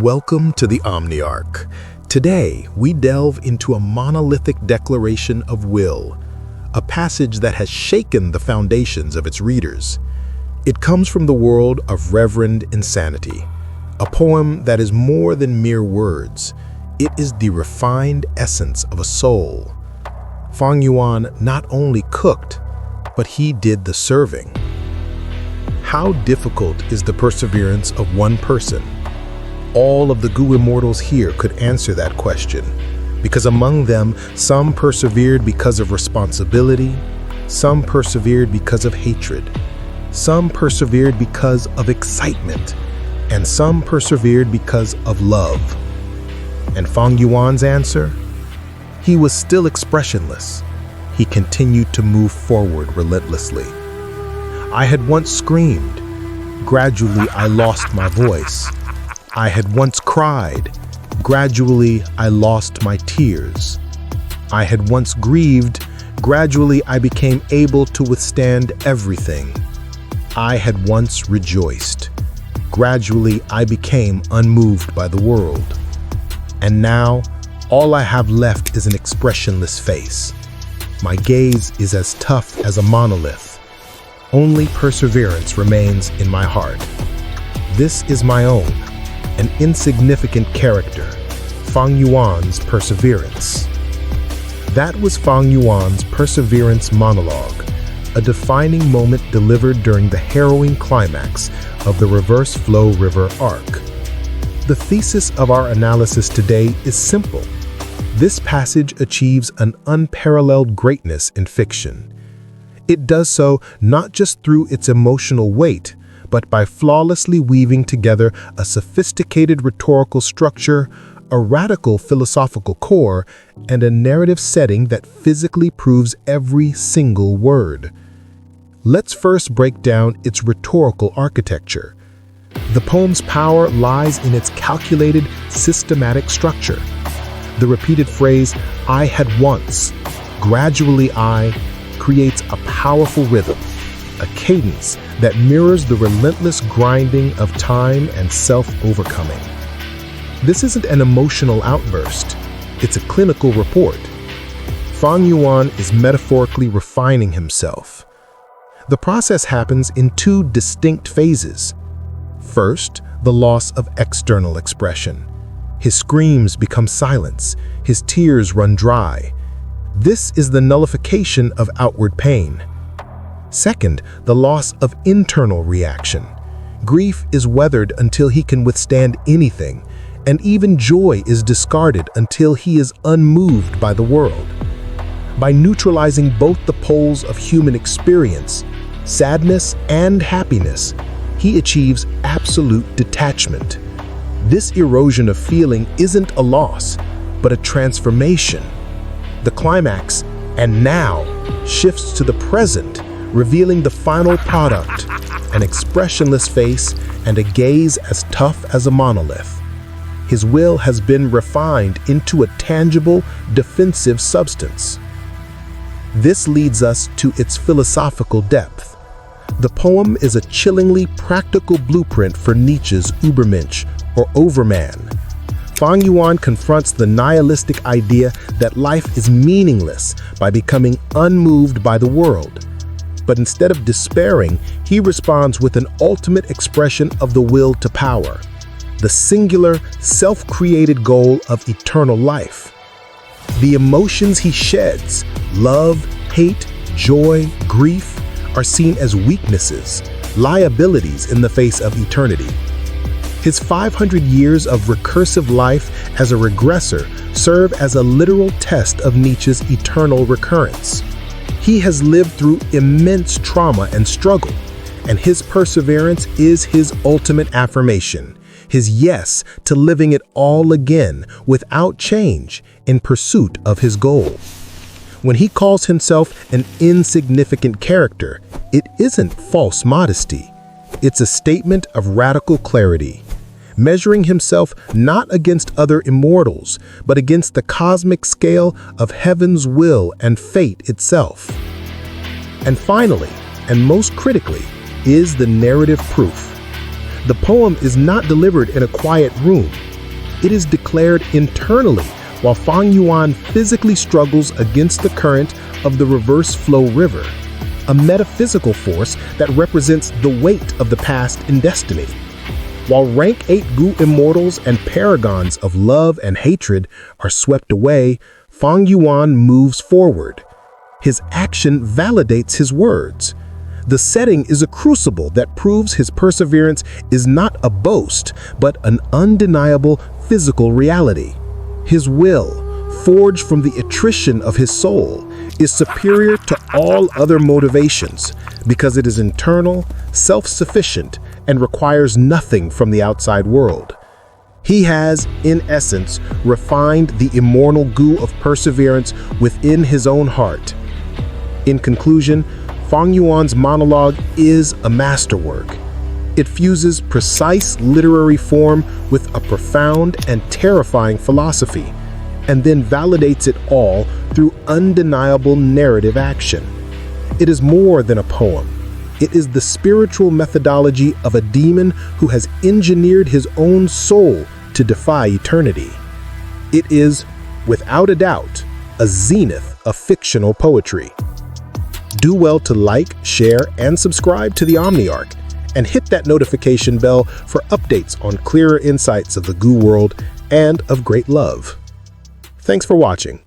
Welcome to the Omniarch. Today, we delve into a monolithic declaration of will, a passage that has shaken the foundations of its readers. It comes from the world of Reverend Insanity, a poem that is more than mere words. It is the refined essence of a soul. Fang Yuan not only cooked, but he did the serving. How difficult is the perseverance of one person? All of the Gu immortals here could answer that question, because among them, some persevered because of responsibility, some persevered because of hatred, some persevered because of excitement, and some persevered because of love. And Fang Yuan's answer? He was still expressionless. He continued to move forward relentlessly. I had once screamed. Gradually, I lost my voice. I had once cried. Gradually, I lost my tears. I had once grieved. Gradually, I became able to withstand everything. I had once rejoiced. Gradually, I became unmoved by the world. And now, all I have left is an expressionless face. My gaze is as tough as a monolith. Only perseverance remains in my heart. This is my own, an insignificant character, Fang Yuan's perseverance. That was Fang Yuan's perseverance monologue, a defining moment delivered during the harrowing climax of the Reverse Flow River arc. The thesis of our analysis today is simple. This passage achieves an unparalleled greatness in fiction. It does so not just through its emotional weight, but by flawlessly weaving together a sophisticated rhetorical structure, a radical philosophical core, and a narrative setting that physically proves every single word. Let's first break down its rhetorical architecture. The poem's power lies in its calculated, systematic structure. The repeated phrase, "I had once," "gradually I," creates a powerful rhythm, a cadence that mirrors the relentless grinding of time and self-overcoming. This isn't an emotional outburst, it's a clinical report. Fang Yuan is metaphorically refining himself. The process happens in two distinct phases. First, the loss of external expression. His screams become silence, his tears run dry. This is the nullification of outward pain. Second, the loss of internal reaction. Grief is weathered until he can withstand anything, and even joy is discarded until he is unmoved by the world. By neutralizing both the poles of human experience, sadness and happiness, he achieves absolute detachment. This erosion of feeling isn't a loss, but a transformation. The climax, "and now," shifts to the present, revealing the final product, an expressionless face and a gaze as tough as a monolith. His will has been refined into a tangible, defensive substance. This leads us to its philosophical depth. The poem is a chillingly practical blueprint for Nietzsche's Übermensch, or overman. Fang Yuan confronts the nihilistic idea that life is meaningless by becoming unmoved by the world. But instead of despairing, he responds with an ultimate expression of the will to power, the singular, self-created goal of eternal life. The emotions he sheds, love, hate, joy, grief, are seen as weaknesses, liabilities in the face of eternity. His 500 years of recursive life as a regressor serve as a literal test of Nietzsche's eternal recurrence. He has lived through immense trauma and struggle, and his perseverance is his ultimate affirmation, his yes to living it all again without change in pursuit of his goal. When he calls himself an insignificant character, it isn't false modesty. It's a statement of radical clarity, measuring himself not against other immortals, but against the cosmic scale of heaven's will and fate itself. And finally, and most critically, is the narrative proof. The poem is not delivered in a quiet room. It is declared internally, while Fang Yuan physically struggles against the current of the reverse flow river, a metaphysical force that represents the weight of the past in destiny. While rank 8 Gu immortals and paragons of love and hatred are swept away, Fang Yuan moves forward. His action validates his words. The setting is a crucible that proves his perseverance is not a boast, but an undeniable physical reality. His will, forged from the attrition of his soul, is superior to all other motivations because it is internal, self-sufficient, and requires nothing from the outside world. He has, in essence, refined the immortal Gu of perseverance within his own heart. In conclusion, Fang Yuan's monologue is a masterwork. It fuses precise literary form with a profound and terrifying philosophy, and then validates it all through undeniable narrative action. It is more than a poem. It is the spiritual methodology of a demon who has engineered his own soul to defy eternity. It is, without a doubt, a zenith of fictional poetry. Do well to like, share, and subscribe to the Omniarch, and hit that notification bell for updates on clearer insights of the Gu world and of great love. Thanks for watching.